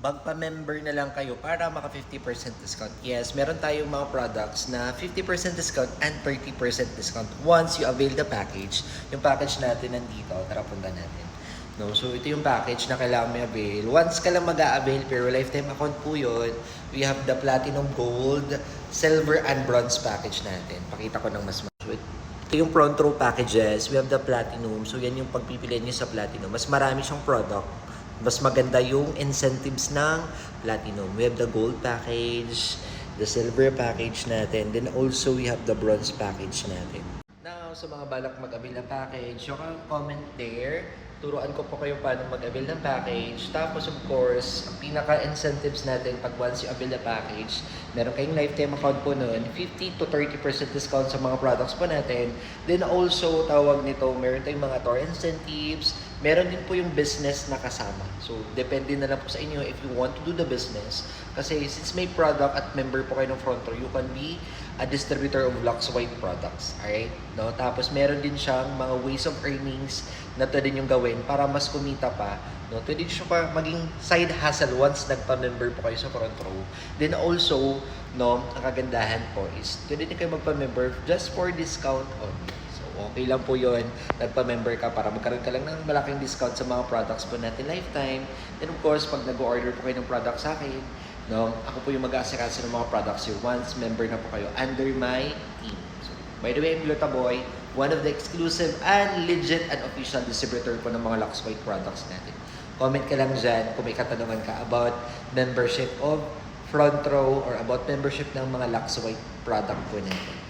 magpa-member na lang kayo para maka 50% discount. Yes, meron tayong mga products na 50% discount and 30% discount once you avail the package. Yung package natin nandito, tara punta natin. No, so ito yung package na kailangan may avail. Once ka lang mag-a-avail, pero lifetime account po yun, we have the Platinum Gold, Silver, and Bronze package natin. Pakita ko ng mas ito yung front row packages, we have the Platinum. So yan yung pagpipilian nyo sa Platinum. Mas marami siyang product. Mas maganda yung incentives ng Platinum. We have the Gold package, the Silver package natin. Then also we have the Bronze package natin. Now, sa mga balak mag-avail ng package, you can comment there. Turuan ko po kayo paano mag-avail ng package. Tapos, of course, ang pinaka-incentives natin pag once you avail the package, meron kayong lifetime account po nun, 50 to 30% discount sa mga products po natin. Then also, tawag nito, meron tayong mga tour incentives, meron din po yung business na kasama. So, depende na lang po sa inyo if you want to do the business. Kasi since may product at member po kayo ng front row, you can be a distributor of Lux White products. Alright? No? Tapos, meron din siyang mga ways of earnings na pwede nyo gawin para mas kumita pa. No? Pwede nyo pa maging side hustle once nagpa-member po kayo sa front row. Then also, no, ang kagandahan po is pwede din kayo magpa-member just for discount only. Okay lang po yun, nagpa-member ka para magkaroon ka lang ng malaking discount sa mga products po natin lifetime. Then of course, pag nag-order po kayo ng product sa akin, no, ako po yung mag-aasikaso ng mga products yung once member na po kayo under my team. So, by the way, I'm Lota Boy, one of the exclusive and legit and official distributor po ng mga Lux White products natin. Comment ka lang dyan kung may katanungan ka about membership of front row or about membership ng mga Lux White product po natin.